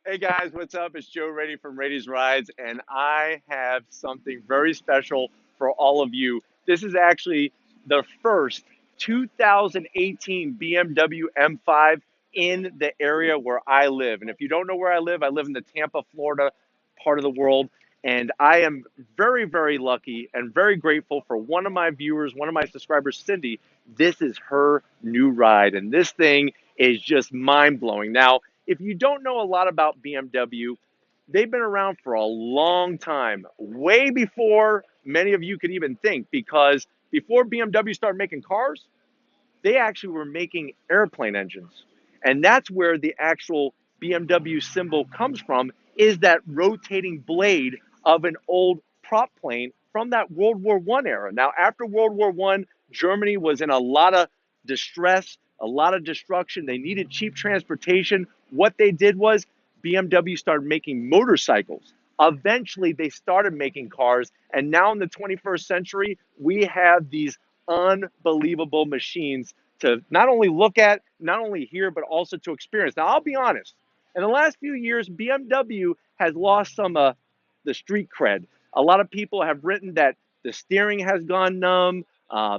Hey guys, what's up? It's Joe Raiti from Raiti's Rides, and I have something very special for all of you. This is actually the first 2018 BMW M5 in the area where I live. And if you don't know where I live in the Tampa, Florida part of the world. And I am very, very lucky and very grateful for one of my viewers, one of my subscribers, Cindy. This is her new ride, and this thing is just mind blowing. Now, if you don't know a lot about BMW, they've been around for a long time, way before many of you could even think, because before BMW started making cars, they actually were making airplane engines. And that's where the actual BMW symbol comes from, is that rotating blade of an old prop plane from that World War I era. Now, after World War I, Germany was in a lot of distress, a lot of destruction. They needed cheap transportation. What they did was BMW started making motorcycles. Eventually, they started making cars. And now in the 21st century, we have these unbelievable machines to not only look at, not only hear, but also to experience. Now, I'll be honest. In the last few years, BMW has lost some the street cred. A lot of people have written that the steering has gone numb,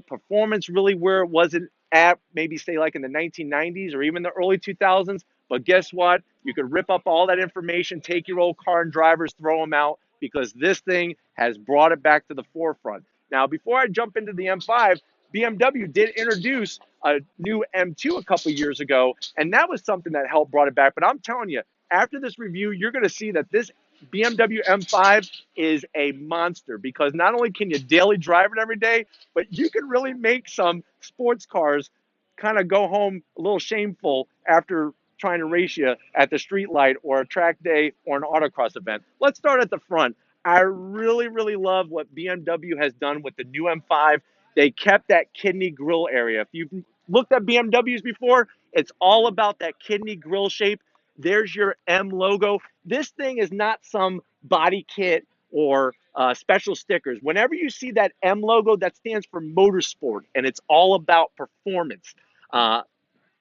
performance really where it wasn't at, maybe say like in the 1990s or even the early 2000s. But guess what? You could rip up all that information, take your old car and drivers, throw them out, because this thing has brought it back to the forefront. Now, before I jump into the M5, BMW did introduce a new M2 a couple years ago, and that was something that helped brought it back. But I'm telling you, after this review, you're going to see that this BMW M5 is a monster, because not only can you daily drive it every day, but you can really make some sports cars kind of go home a little shameful after trying to race you at the street light or a track day or an autocross event. Let's start at the front. I really, really love what BMW has done with the new M5. They kept that kidney grill area. If you've looked at BMWs before, it's all about that kidney grill shape. There's your M logo. This thing is not some body kit or special stickers. Whenever you see that M logo, that stands for motorsport, and it's all about performance. Uh,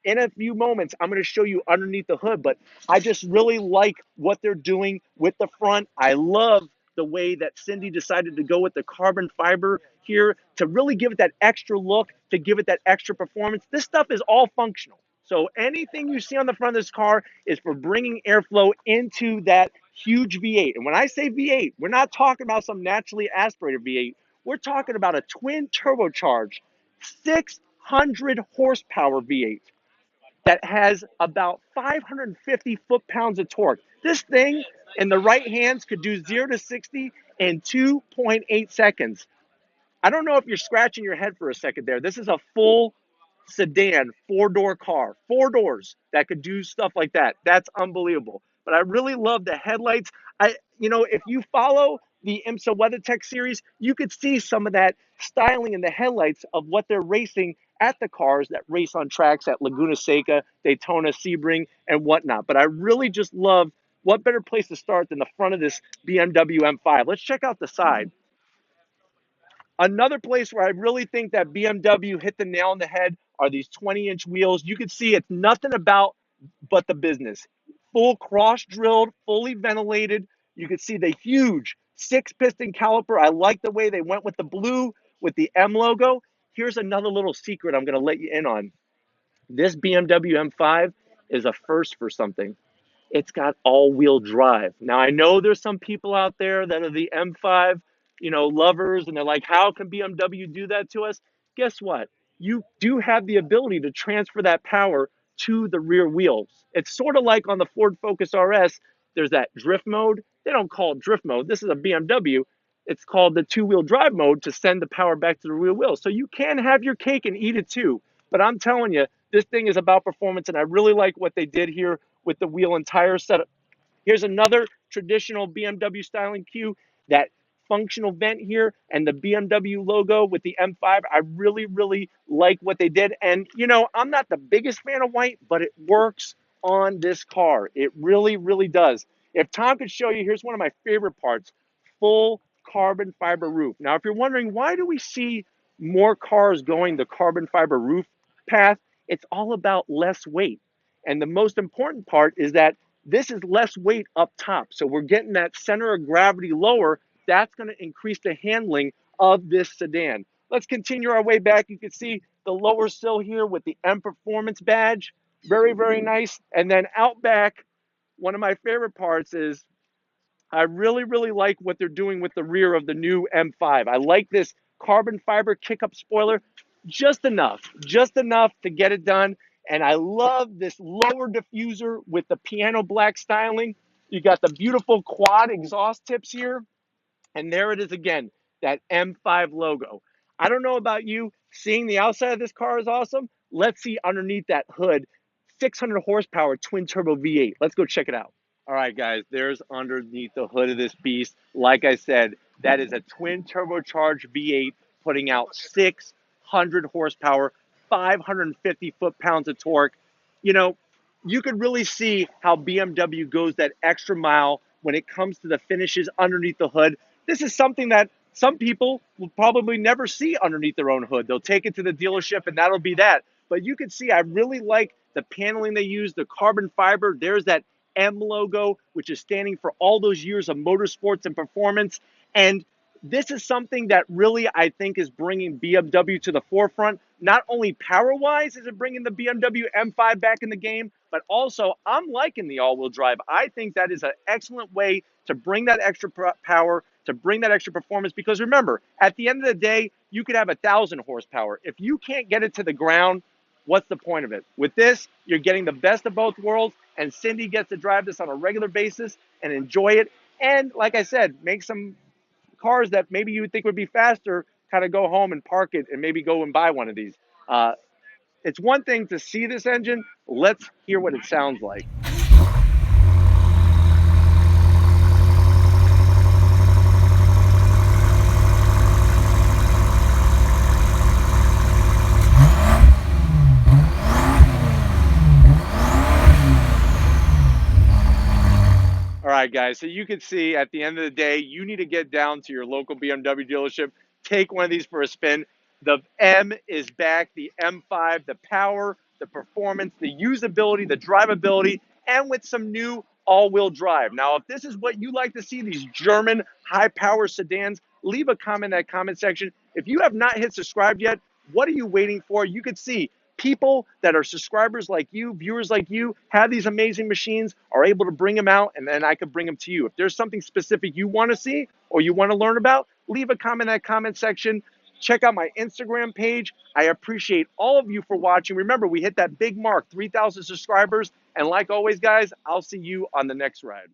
in a few moments, I'm going to show you underneath the hood, but I just really like what they're doing with the front. I love the way that Cindy decided to go with the carbon fiber here to really give it that extra look, to give it that extra performance. This stuff is all functional. So anything you see on the front of this car is for bringing airflow into that huge V8. And when I say V8, we're not talking about some naturally aspirated V8. We're talking about a twin turbocharged 600 horsepower V8 that has about 550 foot-pounds of torque. This thing in the right hands could do 0 to 60 in 2.8 seconds. I don't know if you're scratching your head for a second there. This is a full sedan, four-door car, four doors that could do stuff like that. That's unbelievable. But I really love the headlights. If you follow the IMSA WeatherTech series, you could see some of that styling in the headlights of what they're racing at the cars that race on tracks at Laguna Seca, Daytona, Sebring, and whatnot. But I really just love, what better place to start than the front of this BMW M5. Let's check out the side. Another place where I really think that BMW hit the nail on the head are these 20-inch wheels. You can see it's nothing about but the business. Full cross drilled, fully ventilated. You can see the huge six-piston caliper. I like the way they went with the blue, with the M logo. Here's another little secret I'm going to let you in on. This BMW M5 is a first for something. It's got all-wheel drive. Now, I know there's some people out there that are the M5, lovers, and they're like, how can BMW do that to us? Guess what? You do have the ability to transfer that power to the rear wheels. It's sort of like on the Ford Focus RS, there's that drift mode. They don't call it drift mode. This is a BMW. It's called the two-wheel drive mode to send the power back to the rear wheels. So you can have your cake and eat it too. But I'm telling you, this thing is about performance, and I really like what they did here with the wheel and tire setup. Here's another traditional BMW styling cue, that functional vent here and the BMW logo with the M5. I really, really like what they did. And, I'm not the biggest fan of white, but it works on this car. It really, really does. If Tom could show you, here's one of my favorite parts, full carbon fiber roof. Now, if you're wondering, why do we see more cars going the carbon fiber roof path? It's all about less weight. And the most important part is that This is less weight up top. So we're getting that center of gravity lower. That's going to increase the handling of this sedan. Let's continue our way back. You can see the lower sill here with the M Performance badge. Very, very nice. And then out back, one of my favorite parts is I really, really like what they're doing with the rear of the new M5. I like this carbon fiber kick-up spoiler just enough to get it done. And I love this lower diffuser with the piano black styling. You got the beautiful quad exhaust tips here. And there it is again, that M5 logo. I don't know about you, seeing the outside of this car is awesome. Let's see underneath that hood, 600 horsepower twin turbo V8. Let's go check it out. All right, guys, there's underneath the hood of this beast. Like I said, that is a twin turbocharged V8 putting out 600 horsepower, 550 foot-pounds of torque. You know, you could really see how BMW goes that extra mile when it comes to the finishes underneath the hood. This is something that some people will probably never see underneath their own hood. They'll take it to the dealership and that'll be that. But you can see I really like the paneling they use, the carbon fiber. There's that M logo, which is standing for all those years of motorsports and performance. And this is something that really I think is bringing BMW to the forefront. Not only power-wise is it bringing the BMW M5 back in the game, but also I'm liking the all-wheel drive. I think that is an excellent way to bring that extra power, to bring that extra performance. Because remember, at the end of the day, you could have 1,000 horsepower. If you can't get it to the ground, what's the point of it? With this, you're getting the best of both worlds, and Cindy gets to drive this on a regular basis and enjoy it. And like I said, make some cars that maybe you would think would be faster, kind of go home and park it and maybe go and buy one of these. Uh, it's one thing to see this engine. Let's hear what it sounds like. All right, guys. So you can see at the end of the day, you need to get down to your local BMW dealership, take one of these for a spin. The M is back, the M5, the power, the performance, the usability, the drivability, and with some new all-wheel drive. Now, if this is what you like to see, these German high-power sedans, leave a comment in that comment section. If you have not hit subscribe yet, what are you waiting for? You could see people that are subscribers like you, viewers like you, have these amazing machines, are able to bring them out, and then I could bring them to you. If there's something specific you want to see or you want to learn about, leave a comment in that comment section. Check out my Instagram page. I appreciate all of you for watching. Remember, we hit that big mark, 3,000 subscribers. And like always, guys, I'll see you on the next ride.